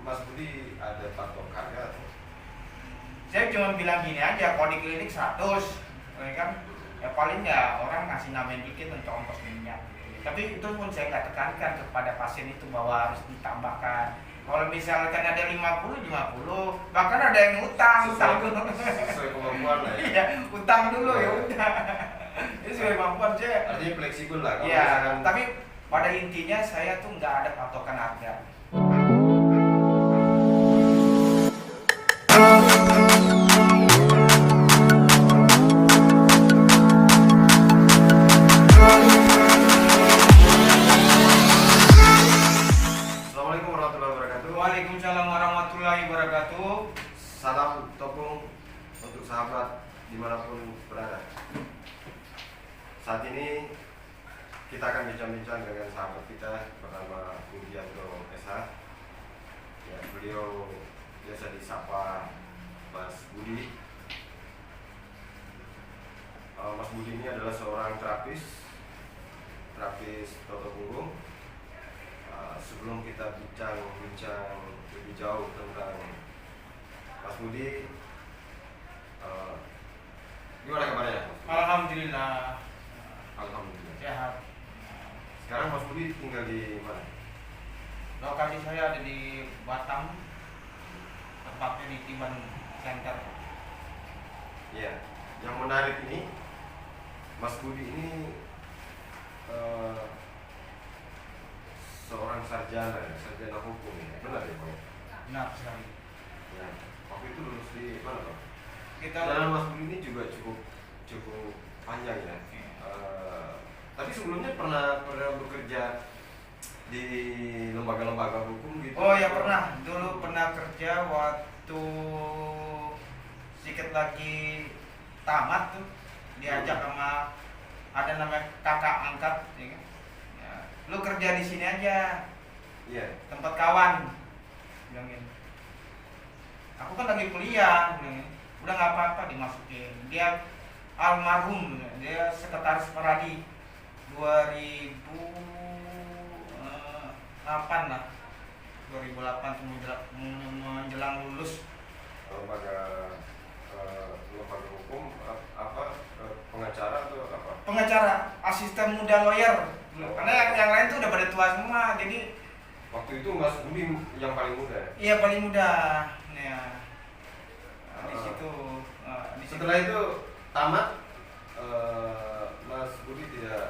Mas Budi ada patok harga atau? Saya cuma bilang gini aja, kalau di klinik 100 ya kan, ya paling ya orang ngasih nambahin dikit untuk ongkos minyak. Tapi itu pun saya nggak tekankan kepada pasien itu bahwa harus ditambahkan. Kalau misalkan ada 50, bahkan ada yang utang dulu. Sesuai kemampuan lah ya. Iya, utang dulu ya udah. Itu sesuai kemampuan saya. Artinya fleksibel lah. Kalau Iya, misalkan tapi pada intinya saya tuh nggak ada patokan harga. Assalamualaikum warahmatullahi wabarakatuh. Waalaikumsalam warahmatullahi wabarakatuh. Salam topung untuk sahabat dimanapun berada. Saat ini kita akan bincang-bincang dengan sahabat kita bernama Budianto SH. Ya, beliau biasa disapa Mas Budi. Mas Budi ini adalah seorang terapis toto punggung. Sebelum kita bincang-bincang lebih jauh tentang Mas Budi, gimana kabarnya? Alhamdulillah. Alhamdulillah. Sehat. Sekarang Mas Budi tinggal di mana? Lokasi saya ada di Batam, tepatnya di Tiban Center. Iya. Yang menarik ini, Mas Budi ini seorang sarjana hukum ya, benar ya Pak? Benar sekali. Ya. Waktu itu lulus di mana Pak? Kita Jalan Mas Budi ini juga cukup panjang ya. Tapi sebelumnya pernah bekerja di lembaga-lembaga hukum gitu? Oh ya pernah, dulu pernah kerja waktu sedikit lagi tamat tuh, diajak sama ada namanya kakak angkat, ya kan? Ya, lu kerja di sini aja, Iya. tempat kawan, bilangin. Aku kan lagi kuliah, bilangin. Udah nggak apa-apa dimasukin. Dia almarhum, dia sekretaris Peradi 2008 lah, 2008 menjelang lulus. Lembaga hukum pengacara atau apa? Pengacara, asisten muda lawyer. Karena yang lain tuh udah pada tua semua, jadi Waktu itu Mas Budi yang paling muda ya? iya paling muda. Ya. Di situ. Setelah itu tamat, Mas Budi tidak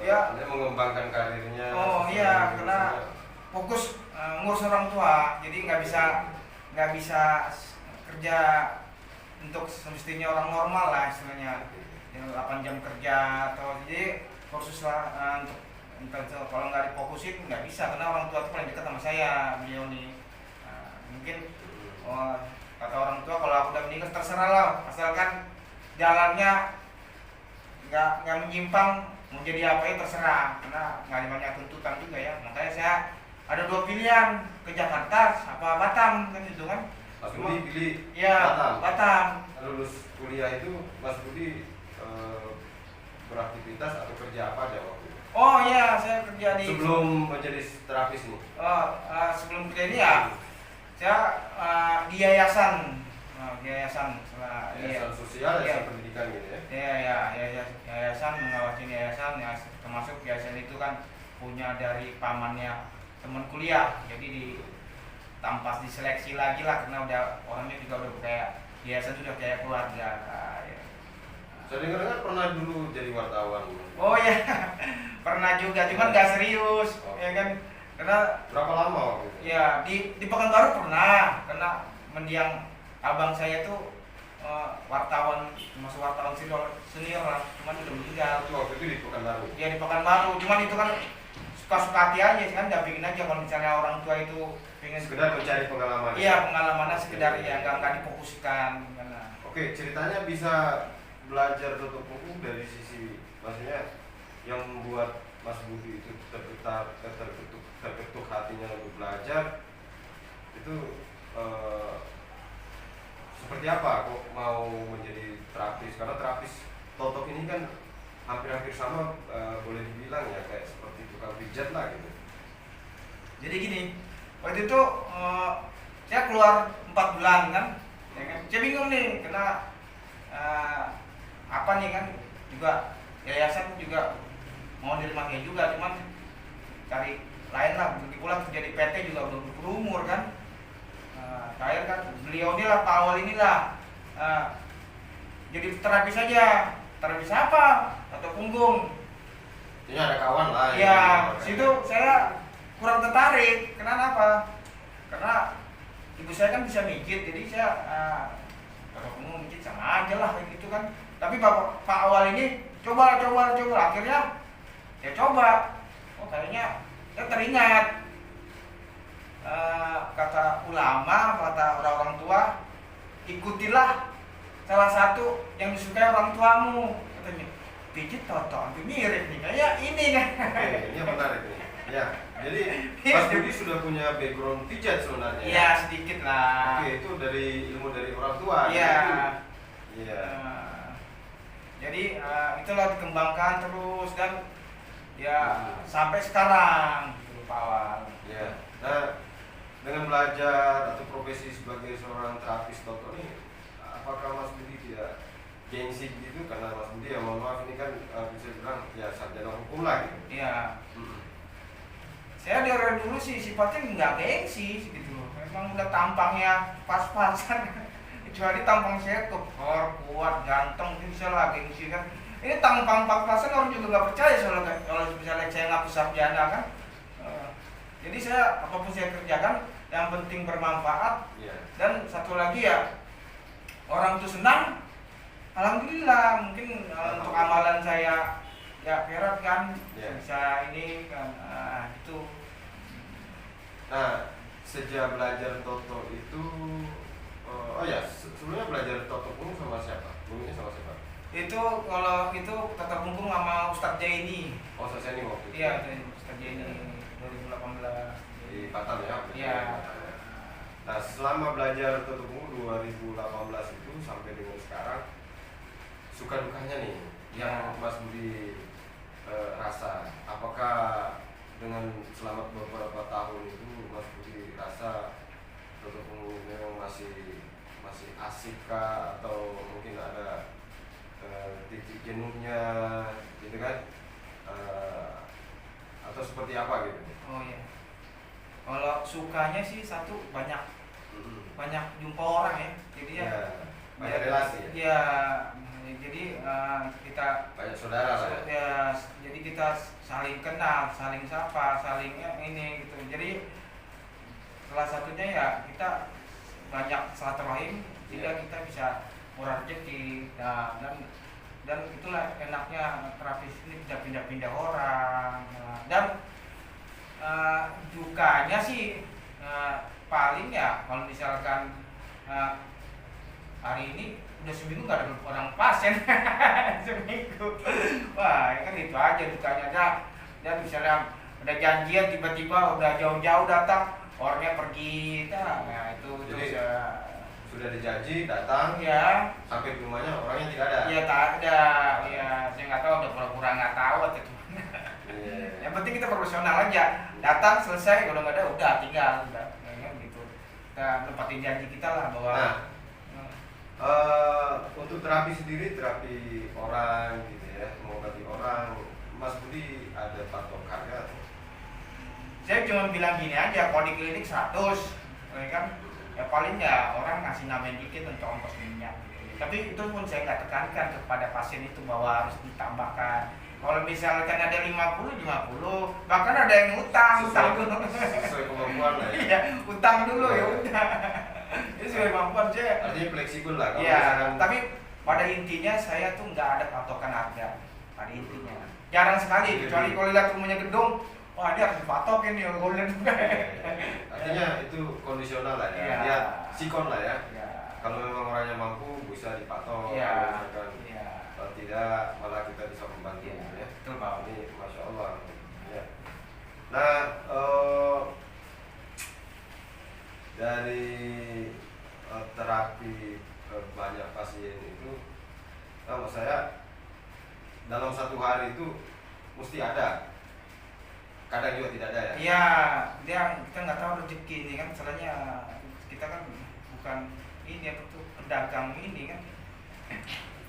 Ya. mengembangkan karirnya. Oh sesuai iya, dengan karena fokus ngurus orang tua, jadi nggak bisa kerja untuk semestinya orang normal lah istilahnya. 8 jam kerja atau jadi kursus lah untuk kalau nggak difokusin nggak bisa, karena orang tua itu paling dekat sama saya, beliau nih. Mungkin kata orang tua kalau aku udah meninggal terserah lah, asalkan jalannya nggak menyimpang, mau jadi apa ya terserah, karena nggak ada banyak tuntutan juga ya. Makanya saya ada 2 pilihan, ke Jakarta apa Batam kan gitu kan. Mas Budi pilih Ya, Batam. Lulus kuliah itu Mas Budi beraktivitas atau kerja apa aja waktu itu? Oh iya, saya kerja di Sebelum menjadi terapis nih? sebelum kerja ini ya saya di yayasan, yayasan Sosial, Iya. yayasan pendidikan gitu ya? Ya, yayasan, mengawasin yayasan ya, termasuk yayasan itu kan punya dari pamannya teman kuliah, jadi ditampas diseleksi lagi lah, karena udah orangnya juga udah kayak yayasan sudah kayak keluarga. Ya. Saya dengar pernah dulu jadi wartawan. Oh ya, pernah juga, cuman nggak serius, ya kan? Karena Berapa lama waktu itu? ya di Pekanbaru pernah, karena mendiang abang saya tuh wartawan, masuk wartawan senior lah, cuman udah meninggal. Itu waktu itu di Pekanbaru? Ya di Pekanbaru, cuman itu kan suka-suka hati aja kan, dampingin aja kalau misalnya orang tua itu pengen Sekedar mencari pengalaman. iya pengalamannya sekedar ya nggak difokuskan karena. Oke, ceritanya bisa belajar tutup buku dari sisi, maksudnya yang membuat Mas Budi itu terketuk hatinya untuk belajar itu seperti apa kok mau menjadi terapis? Karena terapis totok ini kan hampir-hampir sama, boleh dibilang ya kayak seperti tukang pijat lah gitu. Jadi gini, Waktu itu saya keluar 4 bulan kan, ya kan? Saya bingung nih, kena apa nih kan, juga yayasan juga mau nerima dia juga, cuman cari lain lah. Begitu pula kerja di PT juga belum berumur kan. Terakhir kan beliau inilah Pak Awal inilah jadi terapis saja. Terapis apa? Atau punggung. Ini ada kawan lah. Ya, situ saya kurang tertarik. Kenapa? Karena ibu saya kan bisa mijit, jadi saya kalau punggung mijit sama aja lah kayak gitu kan. Tapi Pak Awal ini coba. Akhirnya ya coba. Oh kayaknya saya teringat kata ulama, kata orang-orang tua, ikutilah salah satu yang disukai orang tuamu, katanya. Pijit toto, hampir mirip nih, kayak ini kan. Oke, ini menarik nih. Ya, jadi Mas Budi sudah punya background pijat sebenarnya. Iya, sedikit lah. Oke, itu dari ilmu dari orang tua. Iya. Iya. Jadi itulah dikembangkan terus dan ya sampai sekarang gitu Pak Awal. Iya. Nah, dengan belajar atau profesi sebagai seorang terapis dokter ini, apakah Mas Budi tidak gengsi gitu? Karena Mas Budi ya mohon maaf ini kan bisa bilang ya sarjana hukum lah gitu. Iya. Saya dari dulu sih sifatnya nggak gengsi gitu. Memang udah tampangnya pas-pasan. Kecuali tampang saya kekor, kuat, ganteng, itu bisa lah gengsi kan. Ini tampang pas-pasan orang juga nggak percaya soalnya kalau misalnya saya ngaku sarjana kan. Jadi saya apapun saya kerjakan yang penting bermanfaat. Iya. Dan satu lagi ya, orang itu senang, alhamdulillah. Mungkin untuk amalan saya ya perat kan, bisa ini kan, itu. Nah, sejak belajar Toto itu, oh ya sebelumnya belajar Toto pun sama siapa? Gurunya sama siapa? Itu kalau itu tetap punggung sama Ustadz Jaini. Oh, saya ini waktu itu. Iya, Ustadz Jaini 2018 di Batam ya? Iya. Nah, selama belajar Toto Punggung 2018 itu sampai dengan sekarang, suka dukanya nih yang Mas Budi rasa, apakah dengan selama beberapa tahun itu Mas Budi rasa Toto Punggung memang masih asik kah, atau mungkin ada titik jenuhnya gitu kan, atau seperti apa gitu? Oh iya. Kalau sukanya sih satu banyak jumpa orang ya, jadi ya banyak relasi ya. Jadi kita banyak saudara lah ya. Jadi kita saling kenal, saling sapa, saling ini gitu. Jadi salah satunya ya kita banyak silaturahim sehingga kita bisa murah rezeki. Nah, dan itulah enaknya terapis ini bisa pindah-pindah orang. Dan dukanya sih paling ya kalau misalkan hari ini udah seminggu nggak ada orang pasien. Seminggu, wah ya kan itu aja dukanya. Dan misalnya udah janjian tiba-tiba udah jauh-jauh datang, orangnya pergi, nah itu jadi terus sudah dijanji datang ya sampai di rumahnya orangnya tidak ada. Iya tak ada, ya saya nggak tahu, udah pura-pura nggak tahu atau gimana. Yang penting kita profesional aja, datang selesai, kalau nggak ada udah tinggal, udah gitu. Kita nempatin janji kita lah bahwa. Untuk terapi sendiri, terapi orang gitu ya, mengobati orang, Mas Budi ada patokannya? Saya cuma bilang gini aja, kalau di klinik 100, ya kan? Ya paling ya orang ngasih nambahin dikit untuk ongkos minyak. Tapi itu pun saya nggak tekankan kepada pasien itu bahwa harus ditambahkan. Kalau misalkan ada 50, bahkan ada yang utang dulu. Sesuai kemampuan lah ya. Iya, utang dulu ya udah. Itu sesuai kemampuan saya. Artinya fleksibel lah. Iya, tapi pada intinya saya tuh nggak ada patokan harga. Pada intinya, jarang sekali. Kecuali kalau lihat rumahnya gedung, wah dia harus dipatokin nih golden. Artinya itu kondisional lah ya. Dia sikon lah ya. Kalau memang orangnya mampu bisa dipatok. Kalau tidak malah kita bisa membantu ya. Betul Pak. Ini masya Allah. Ya. Nah, dari terapi banyak pasien itu, maksud saya dalam satu hari itu mesti ada, kadang juga tidak ada ya. Iya, dia kita nggak tahu rezeki ini kan, soalnya kita kan bukan ini apa tuh pedagang ini kan,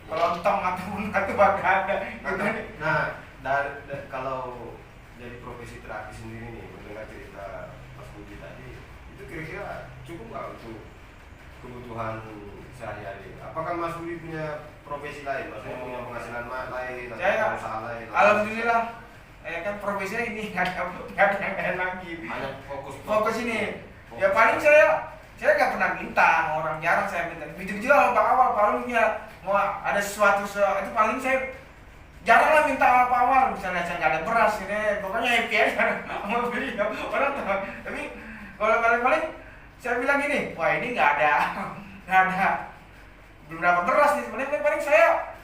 kelontong ataupun itu bakal ada gitu. Kalau jadi profesi terapis sendiri nih, mendengar cerita Mas Budi tadi, itu kira-kira cukup nggak untuk kebutuhan sehari-hari? Apakah Mas Budi punya profesi lain, maksudnya punya penghasilan lain atau Saya usaha lain? alhamdulillah kan profesinya ini nggak ada yang lain lagi. Hanya Fokus ini. Ya paling saya nggak pernah minta sama orang, jarang saya minta. Begitu juga sama Pak Awal, palingnya mau ada sesuatu itu paling saya jarang lah minta sama Pak Awal. Misalnya saya nggak ada beras ini, pokoknya happy aja sama beliau. Orang tahu. Tapi kalau paling saya bilang gini, wah ini nggak ada belum dapat beras nih. Sebenarnya paling saya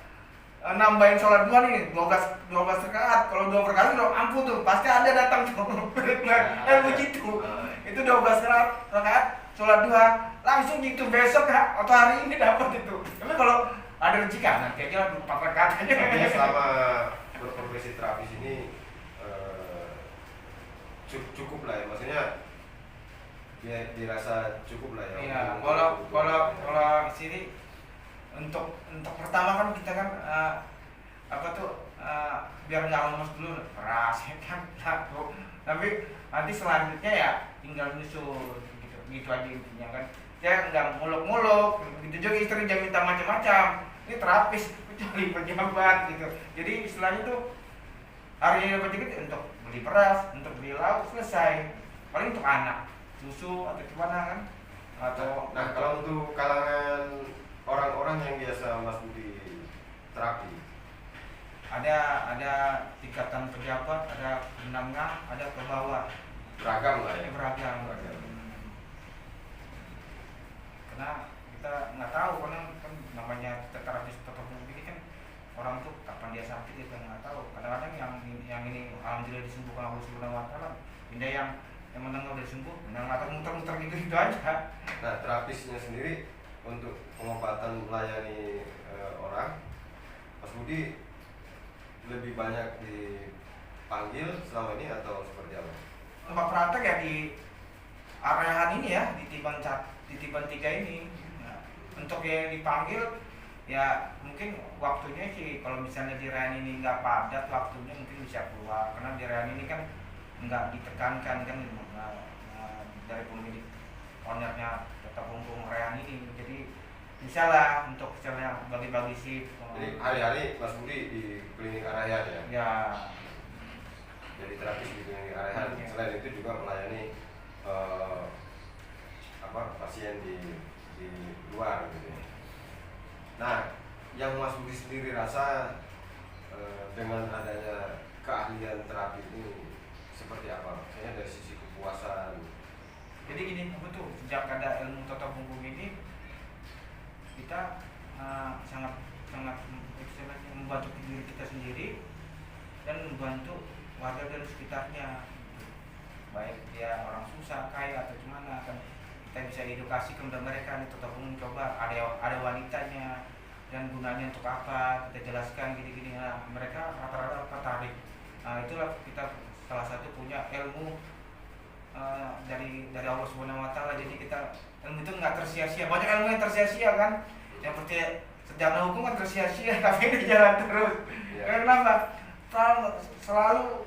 nambahin sholat 2 nih, 12 rakaat. Kalau 2 rakaat udah ampuh tuh, pasti ada datang tuh. Begitu. Itu 12 rakaat sholat 2 langsung gitu besok atau hari ini dapat itu. Tapi kalau ada rezeki nanti aja 4 rakaat aja. Tapi selama berprofesi terapis ini cukup lah ya, maksudnya ya dirasa cukup lah ya. Iya, kalau di sini untuk pertama kan kita kan biar nggak lemes dulu beras ya kan satu, tapi nanti selanjutnya ya tinggal nyusul gitu aja intinya kan. Ya nggak muluk-muluk, begitu juga istri jangan minta macam-macam, ini terapis kecuali pejabat gitu. Jadi istilahnya tuh hari ini dapat duit untuk beli beras, untuk beli lauk, selesai. Paling untuk anak susu atau gimana kan, atau nah kalau untuk kalangan orang-orang yang biasa Mas Budi terapi, ada tingkatan pejabat, ada menengah, ada ke bawah, beragam lah ya. beragam. Karena kita nggak tahu, karena kan namanya terapis tetap ini kan orang tuh kapan dia sakit kita nggak tahu. Kadang-kadang yang ini alhamdulillah disembuhkan Allah Subhanahu Wa Taala, ada yang menengah udah sembuh, menengah atau muter-muter gitu aja. Nah terapisnya sendiri untuk pengobatan melayani orang, Mas Budi lebih banyak dipanggil selama ini atau seperti apa? Tempat praktek ya di areaan ini ya, di Tiban 3 ini. Nah, untuk yang dipanggil ya mungkin waktunya sih kalau misalnya di Rean ini nggak padat waktunya mungkin bisa keluar, karena di Rean ini kan nggak ditekankan kan dari pemilik ownernya tetap hukum Rean ini, jadi bisa lah untuk misalnya bagi-bagi shift. Jadi hari-hari Mas Budi di klinik Arayan ya? Ya. Jadi terapis di klinik Arayan. Ya. Selain itu juga melayani pasien di luar gitu. Nah, yang Mas Budi sendiri rasa dengan adanya keahlian terapi ini seperti apa? Maksudnya dari sisi kepuasan. Jadi gini, betul, sejak ada ilmu tata punggung ini kita sangat membantu diri kita sendiri dan membantu warga dari sekitarnya, baik dia orang susah, kaya atau gimana, kan kita bisa edukasi kepada mereka nih tata punggung, coba ada wanitanya dan gunanya untuk apa, kita jelaskan gini-gini. Nah, mereka rata-rata tertarik. Nah, itulah kita salah satu punya ilmu dari Allah Subhanahu Wa Taala. Jadi kita ilmu itu nggak tersia-sia. Banyak ilmu yang tersia-sia kan, yang seperti sejarah hukum kan tersia-sia tapi ini jalan terus. Yeah. Kenapa? Selalu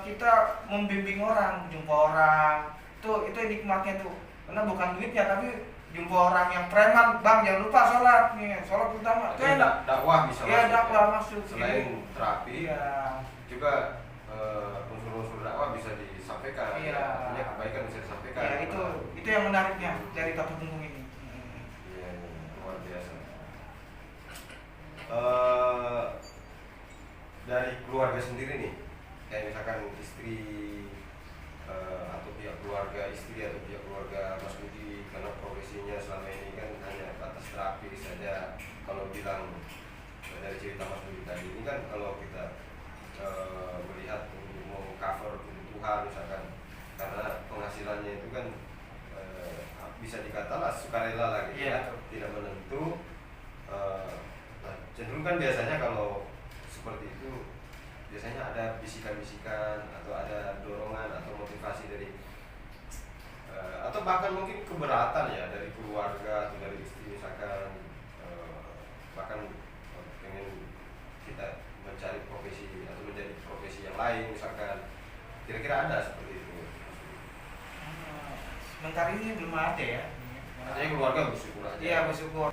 kita membimbing orang, jumpa orang itu nikmatnya tuh, karena bukan duitnya tapi jumpa orang yang preman, bang jangan lupa sholat nih, sholat utama itu enak. Dakwah bisa ya, masuk. Dakwah masuk. Selain terapi, ya. juga unsur-unsur dakwah bisa disampaikan. Iya. Artinya kebaikan bisa disampaikan. Ya, itu yang menariknya dari tata punggung ini. Iya, luar biasa. Dari keluarga sendiri nih, kayak misalkan istri atau pihak keluarga istri atau pihak keluarga Mas Budi, karena profesinya selama ini kan hanya batas terapi saja. Kalau bilang dari cerita Mas Budi tadi ini kan, kalau kita melihat untuk mengcover kebutuhan misalkan, karena penghasilannya itu kan bisa dikatalah sukarela lagi, yeah. Tidak menentu. Nah, cenderung kan biasanya kalau seperti itu biasanya ada bisikan-bisikan atau ada dorongan atau motivasi dari bahkan mungkin keberatan ya dari keluarga atau dari istri misalkan, bahkan pengen kita mencari profesi atau menjadi profesi yang lain misalkan, kira-kira ada seperti itu? Sebentar ini belum ada ya. Artinya keluarga bersyukur aja. Iya bersyukur.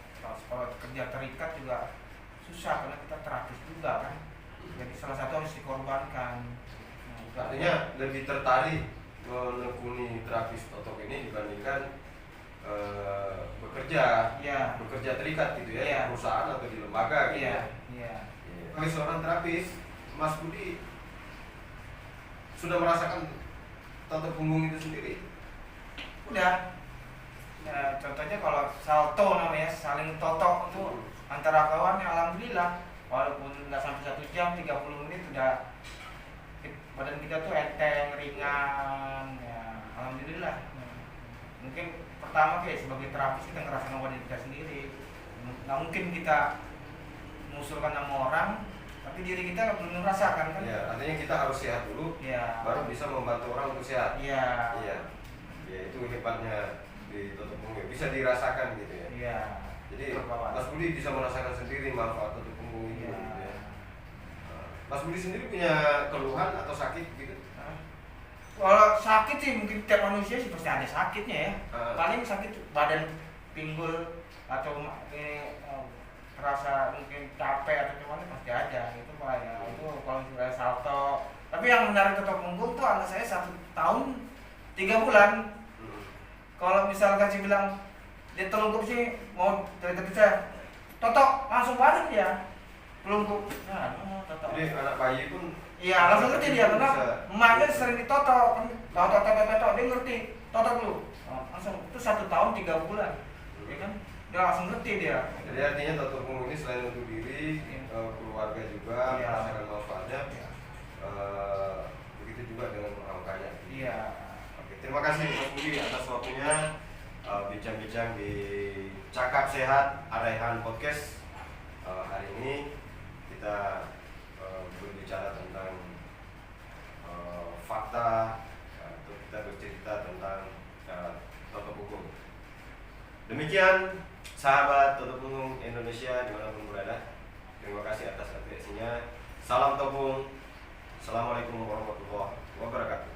Kalau kerja terikat juga susah karena kita terapis juga kan. Jadi salah satu harus dikorbankan. Artinya lebih tertarik menekuni terapis otot ini dibandingkan bekerja, Iya. bekerja terikat gitu ya, Iya. di perusahaan atau di lembaga gitu. Iya. Ya. Iya. Bagi seorang terapis, Mas Budi sudah merasakan otot punggung itu sendiri? Udah. Ya, contohnya kalau salto namanya, saling totok itu antara kawannya, alhamdulillah walaupun nggak sampai 1 jam 30 menit udah badan kita tuh enteng, ringan ya, alhamdulillah. Mungkin pertama kayak sebagai terapis kita ngerasain badan kita sendiri, nggak mungkin kita mengusulkan sama orang tapi diri kita belum merasakan kan. Ya, artinya kita harus sehat dulu, Ya. baru bisa membantu orang untuk sehat. Iya. Iya, ya itu hebatnya di tutup punggung, bisa dirasakan gitu ya. Iya. Jadi Terbawa. Mas Budi bisa merasakan sendiri manfaat tutup punggung itu. Iya. Gitu ya. Mas Budi sendiri punya keluhan atau sakit gitu? Kalau sakit sih mungkin tiap manusia sih pasti ada sakitnya ya. Ah. Paling sakit badan pinggul atau terasa mungkin capek atau gimana pasti ada. Itu Pak ya. Itu kalau sudah salto. Tapi yang menarik tutup punggung tuh anak saya 1 tahun 3 bulan. Kalau misal kasih bilang dia telungkup sih mau dari saya totok langsung balik dia telungkup. Nah, totok. Jadi anak bayi pun Iya, langsung ngerti dia karena bisa. emaknya sering ditotok, kan totok, dia ngerti, totok dulu, langsung itu 1 tahun 3 bulan, ya kan, dia langsung ngerti dia. Jadi artinya tutup punggung ini selain untuk diri, keluarga juga Iya. merasakan manfaatnya. Iya. Begitu juga dengan orang kaya. Iya. Oke, terima kasih Mas Budi atas waktunya bincang-bincang di Cakap Sehat Araihan Podcast. Hari ini kita berbicara tentang fakta atau kita bercerita tentang tutup punggung. Demikian sahabat tutup punggung Indonesia dimanapun berada. Terima kasih atas atensinya. Salam topung. Assalamualaikum warahmatullahi wabarakatuh.